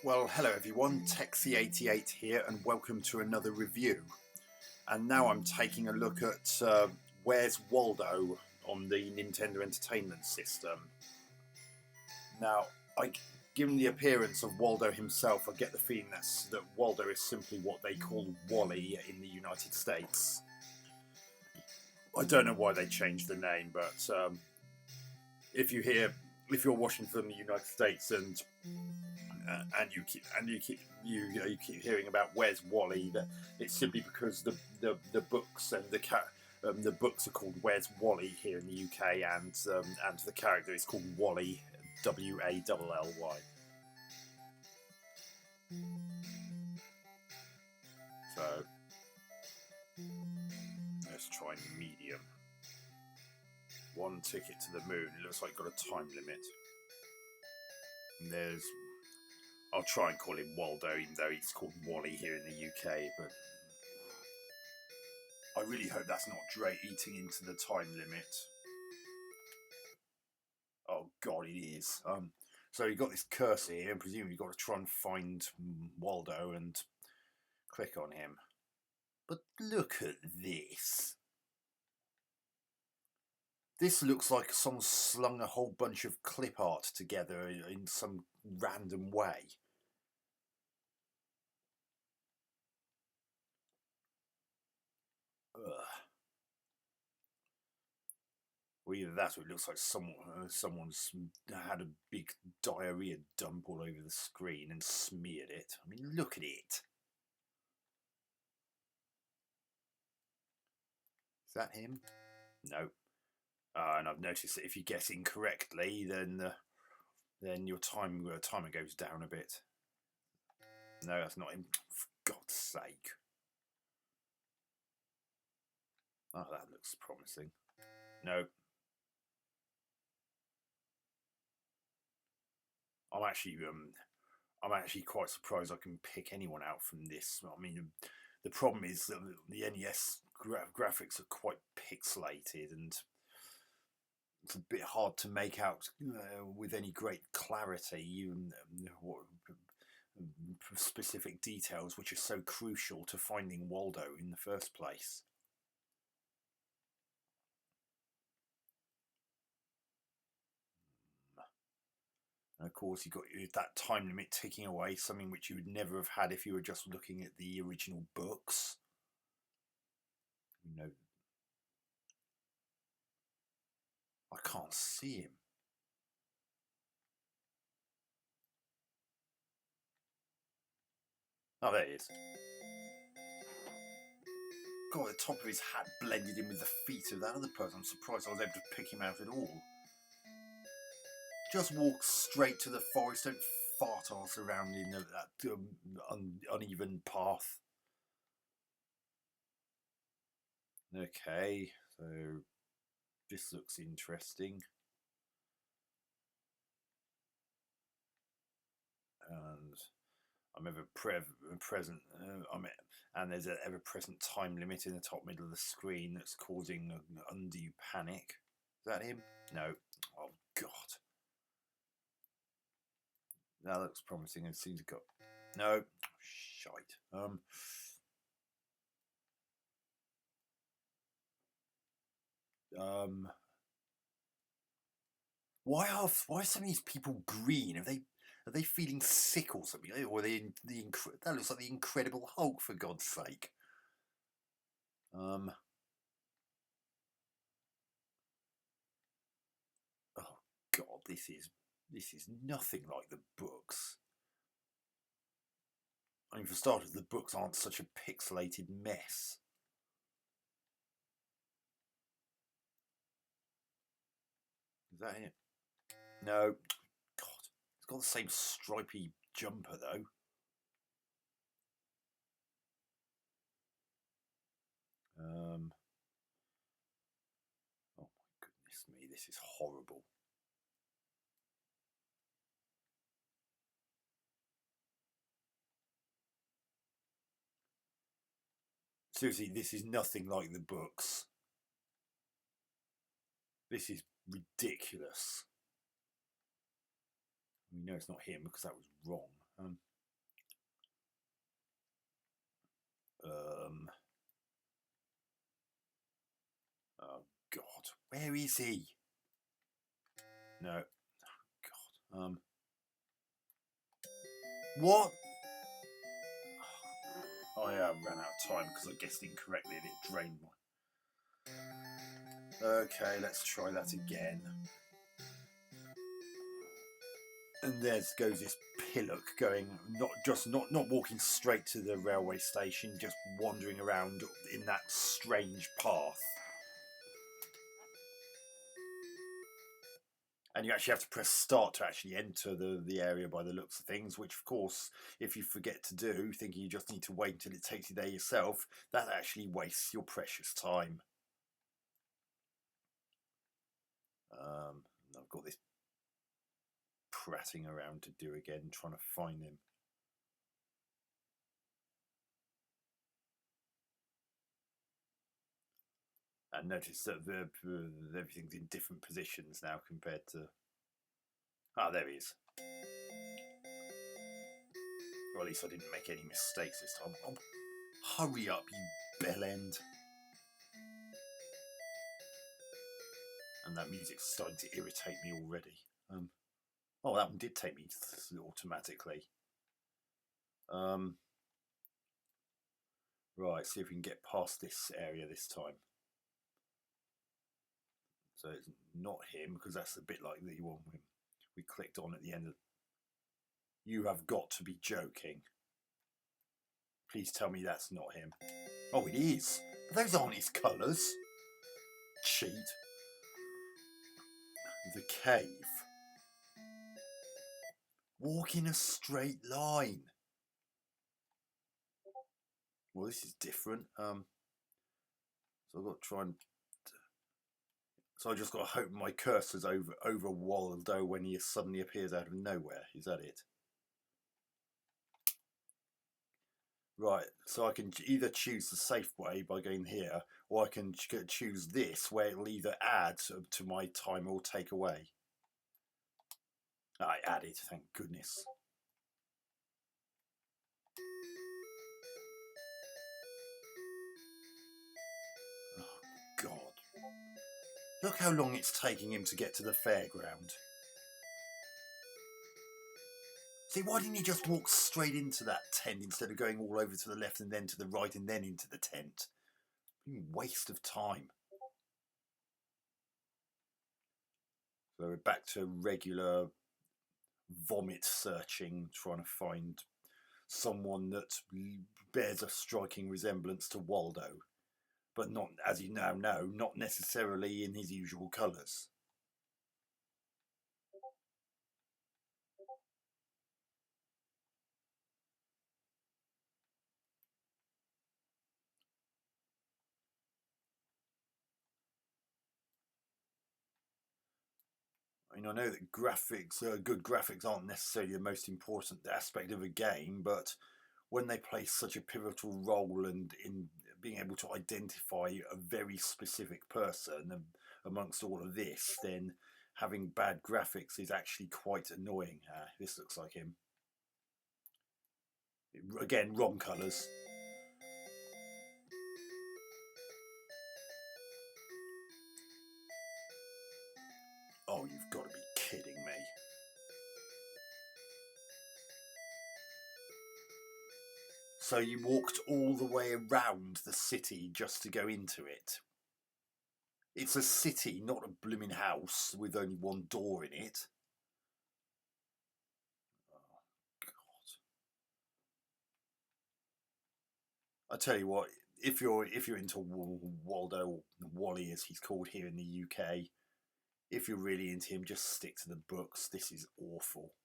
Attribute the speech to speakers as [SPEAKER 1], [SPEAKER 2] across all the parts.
[SPEAKER 1] Well, hello everyone, Texie88 here, and welcome to another review. And now I'm taking a look at Where's Waldo on the Nintendo Entertainment System. Now, given the appearance of Waldo himself, I get the feeling that Waldo is simply what they call Wally in the United States. I don't know why they changed the name, but if you're watching from the United States and you keep hearing about Where's Wally, that it's simply because the books and the books are called Where's Wally here in the UK, and the character is called Wally, Wally. So let's try medium. One ticket to the moon. It looks like got a time limit. And I'll try and call him Waldo, even though he's called Wally here in the UK, but I really hope that's not Dre eating into the time limit. Oh God, it is. So you've got this cursor here, and presumably you've got to try and find Waldo and click on him. But look at this. This looks like someone slung a whole bunch of clip art together in some random way. Ugh. Or either that, or it looks like someone's had a big diarrhea dump all over the screen and smeared it. I mean, look at it. Is that him? No. And I've noticed that if you guess incorrectly, then your timer goes down a bit. No, that's not him. For God's sake. Oh, that looks promising. No. I'm actually quite surprised I can pick anyone out from this. I mean, the problem is that the NES graphics are quite pixelated, and it's a bit hard to make out with any great clarity what specific details which are so crucial to finding Waldo in the first place. And of course, you've got that time limit ticking away, something which you would never have had if you were just looking at the original books. You know, I can't see him. Oh, there he is. God, the top of his hat blended in with the feet of that other person. I'm surprised I was able to pick him out at all. Just walk straight to the forest. Don't fart ass around in that uneven path. Okay, so this looks interesting. And I'm ever present. And there's an ever-present time limit in the top middle of the screen that's causing undue panic. Is that him? No. Oh God. That looks promising. It seems to go. No. Shite. Why are some of these people green? Are they feeling sick or something? Or are they that looks like the Incredible Hulk, for God's sake. Oh God, this is nothing like the books. I mean, for starters, the books aren't such a pixelated mess. Is that it? No. God, it's got the same stripy jumper though. Oh my goodness me, this is horrible. Seriously, this is nothing like the books. This is ridiculous. We know it's not him because that was wrong. Oh God, where is he? No. God. What? I ran out of time because I guessed incorrectly and it drained my... Okay, let's try that again. And there goes this pillock going, not walking straight to the railway station, just wandering around in that strange path. And you actually have to press start to actually enter the area by the looks of things, which of course, if you forget to do, thinking you just need to wait until it takes you there yourself, that actually wastes your precious time. I've got this prattling around to do again, trying to find him. And notice that everything's in different positions now compared to... Ah, there he is. Or at least I didn't make any mistakes this time. Oh, hurry up, you bellend. And that music's starting to irritate me already. Oh, that one did take me automatically. Right, see if we can get past this area this time. So it's not him, because that's a bit like the one we clicked on at the end of... You have got to be joking. Please tell me that's not him. Oh, it is. But those aren't his colours. Cheat. The cave. Walk in a straight line. Well, this is different. So I've got to try and... So I just got to hope my cursor's over Waldo when he suddenly appears out of nowhere. Is that it? Right, so I can either choose the safe way by going here, or I can choose this, where it'll either add to my time or take away. I added, thank goodness. Oh, God. Look how long it's taking him to get to the fairground. See, why didn't he just walk straight into that tent instead of going all over to the left and then to the right and then into the tent? Waste of time. So we're back to regular vomit searching, trying to find someone that bears a striking resemblance to Waldo, but not, as you now know, not necessarily in his usual colours. I mean, I know that graphics, good graphics aren't necessarily the most important aspect of a game, but when they play such a pivotal role in being able to identify a very specific person amongst all of this, then having bad graphics is actually quite annoying. This looks like him. Again, wrong colours. Oh, you've got to be kidding me. So you walked all the way around the city just to go into it? It's a city, not a blooming house with only one door in it. Oh, God. I tell you what, if you're into Waldo, or Wally as he's called here in the UK, if you're really into him, just stick to the books. This is awful.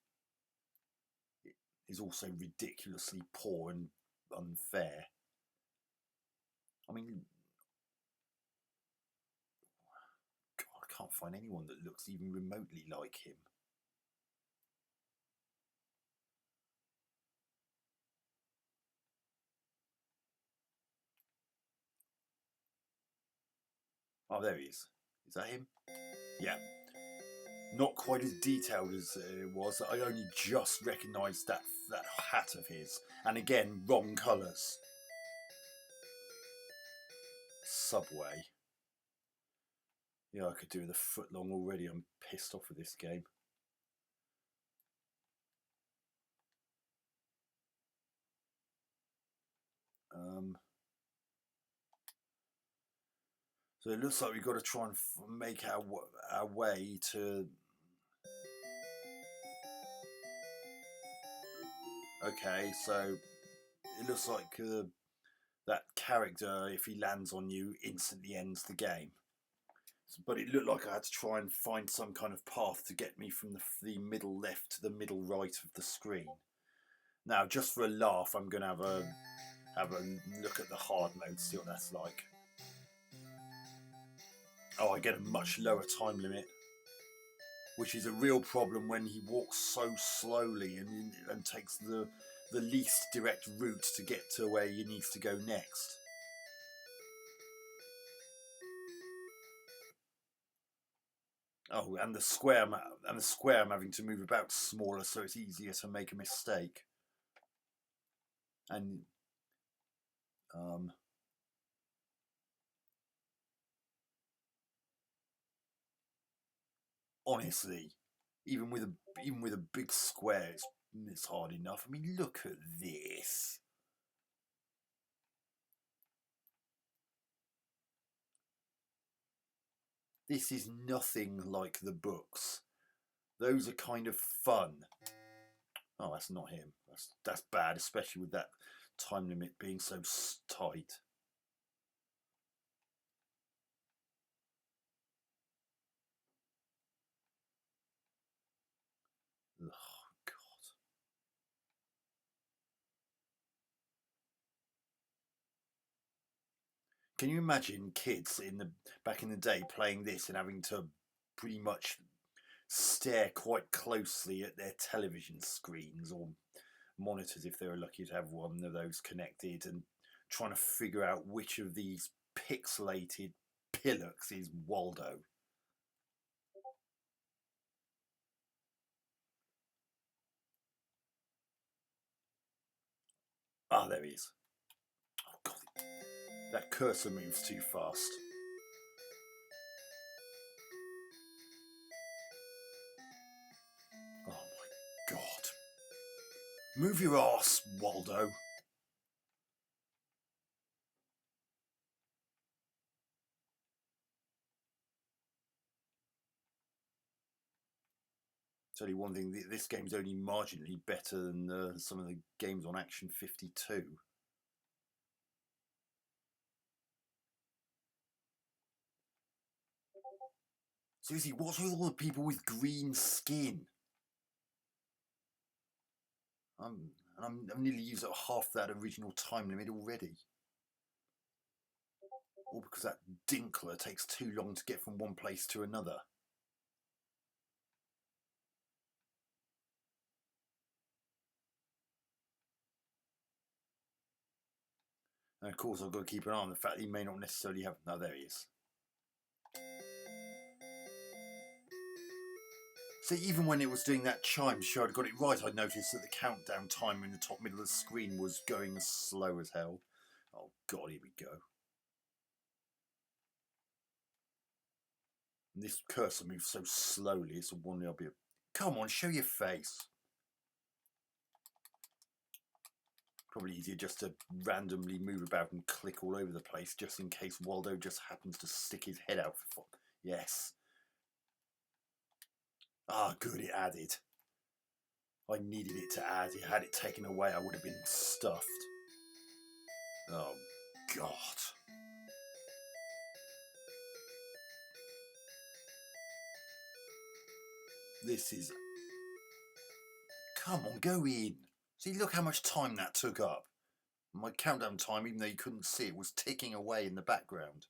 [SPEAKER 1] It is also ridiculously poor and unfair. I mean, God, I can't find anyone that looks even remotely like him. Oh, there he is. Is that him? Yeah. Not quite as detailed as it was. I only just recognised that hat of his. And again, wrong colours. subway. Yeah, I could do with a foot long already. I'm pissed off with this game. So it looks like we've got to try and make our way to... Okay, so it looks like that character, if he lands on you, instantly ends the game. But it looked like I had to try and find some kind of path to get me from the middle left to the middle right of the screen. Now, just for a laugh, I'm going to have a look at the hard mode, see what that's like. Oh, I get a much lower time limit, which is a real problem when he walks so slowly and takes the least direct route to get to where he needs to go next. Oh, and the square I'm having to move about smaller, so it's easier to make a mistake. And honestly, even with a big square, it's hard enough. I mean, look at this. This is nothing like the books. Those are kind of fun. Oh, that's not him. That's bad, especially with that time limit being so tight. Oh, God. Can you imagine kids back in the day playing this and having to pretty much stare quite closely at their television screens or monitors if they were lucky to have one of those connected and trying to figure out which of these pixelated pillocks is Waldo? Ah, there he is. Oh, God. That cursor moves too fast. Oh, my God. Move your ass, Waldo. Tell you one thing, this game's only marginally better than some of the games on Action 52. Seriously, what's with all the people with green skin? I've nearly used up half that original time limit already. All because that Dinkler takes too long to get from one place to another. And of course I've got to keep an eye on the fact that he may not necessarily have... No, there he is. See, even when it was doing that chime to show I'd got it right, I noticed that the countdown timer in the top middle of the screen was going as slow as hell. Oh, God, here we go. And this cursor moves so slowly, it's a wonder I'll be... Come on, show your face. Probably easier just to randomly move about and click all over the place, just in case Waldo just happens to stick his head out for... Yes. Ah, good, it added. I needed it to add. Had it taken away, I would have been stuffed. Oh, God. This is... Come on, go in. See, look how much time that took up. My countdown time, even though you couldn't see it, was ticking away in the background.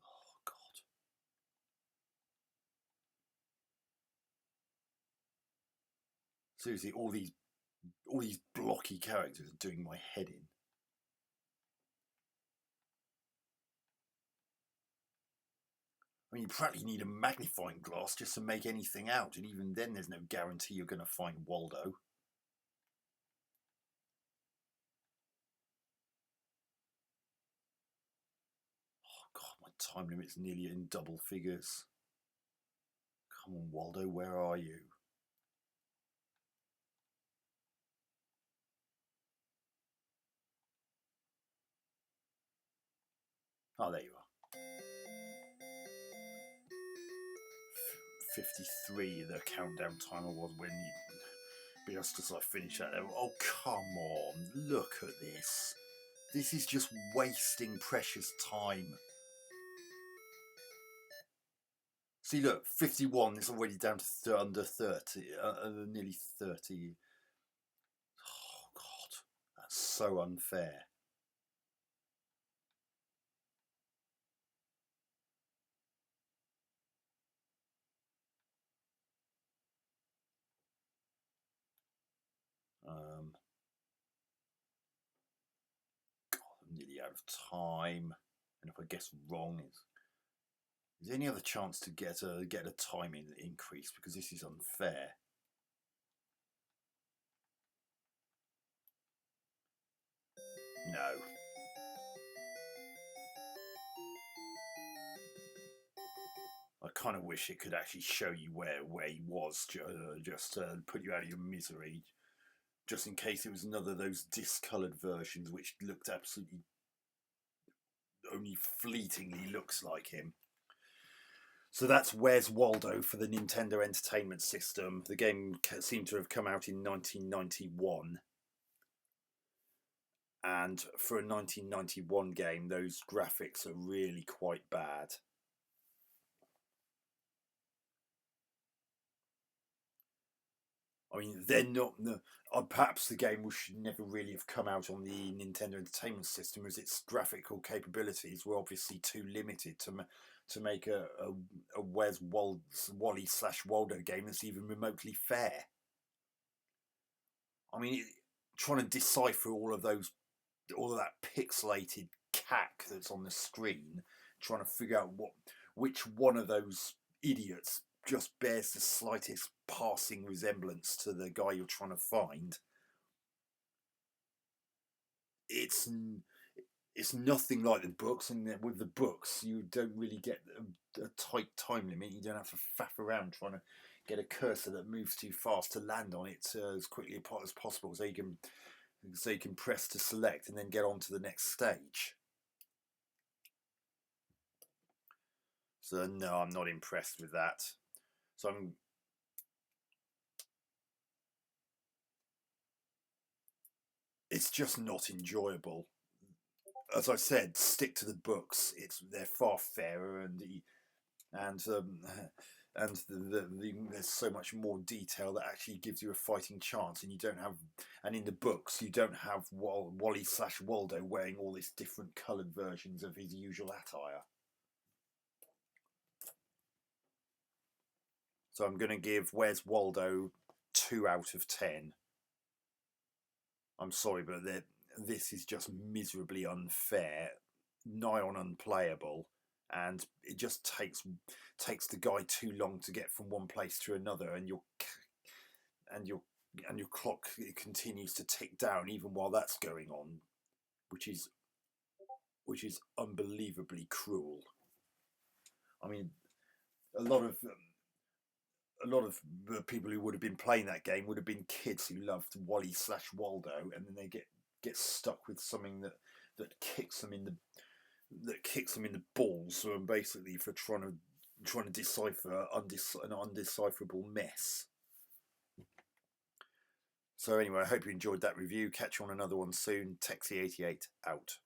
[SPEAKER 1] Oh, God. Seriously, all these blocky characters are doing my head in. I mean, you practically need a magnifying glass just to make anything out, and even then there's no guarantee you're going to find Waldo. time limit's nearly in double figures. Come on, Waldo, where are you? Oh, there you are. 53, the countdown timer was when you just to sort of finish that level. Oh, come on, look at this. This is just wasting precious time. See, look, 51 is already down to under 30, nearly 30. Oh, God, that's so unfair. God, I'm nearly out of time. And if I guess wrong, is there any other chance to get a timing increase? Because this is unfair. No. I kind of wish it could actually show you where he was, just to put you out of your misery, just in case it was another of those discoloured versions which looked absolutely, only fleetingly looks like him. So that's Where's Waldo for the Nintendo Entertainment System. The game seemed to have come out in 1991. And for a 1991 game, those graphics are really quite bad. I mean, they're not. Perhaps the game should never really have come out on the Nintendo Entertainment System, as its graphical capabilities were obviously too limited to make a Where's Wally / Waldo game that's even remotely fair. I mean, trying to decipher all of that pixelated cack that's on the screen, trying to figure out which one of those idiots just bears the slightest passing resemblance to the guy you're trying to find. It's nothing like the books, and with the books you don't really get a tight time limit. You don't have to faff around trying to get a cursor that moves too fast to land on it as quickly as possible, so you can press to select and then get on to the next stage. So no, I'm not impressed with that. So it's just not enjoyable. As I said, stick to the books. They're far fairer, and there's so much more detail that actually gives you a fighting chance. And you don't have, and in the books you don't have Wally / Waldo wearing all these different coloured versions of his usual attire. So I'm going to give Where's Waldo 2 out of 10. I'm sorry, but this is just miserably unfair, nigh on unplayable, and it just takes the guy too long to get from one place to another, and your clock, it continues to tick down even while that's going on, which is unbelievably cruel. I mean, a lot of the people who would have been playing that game would have been kids who loved Wally / Waldo, and then they get stuck with something that kicks them in the balls, basically, for trying to decipher an undecipherable mess. So anyway, I hope you enjoyed that review. Catch you on another one soon. Texie88 out.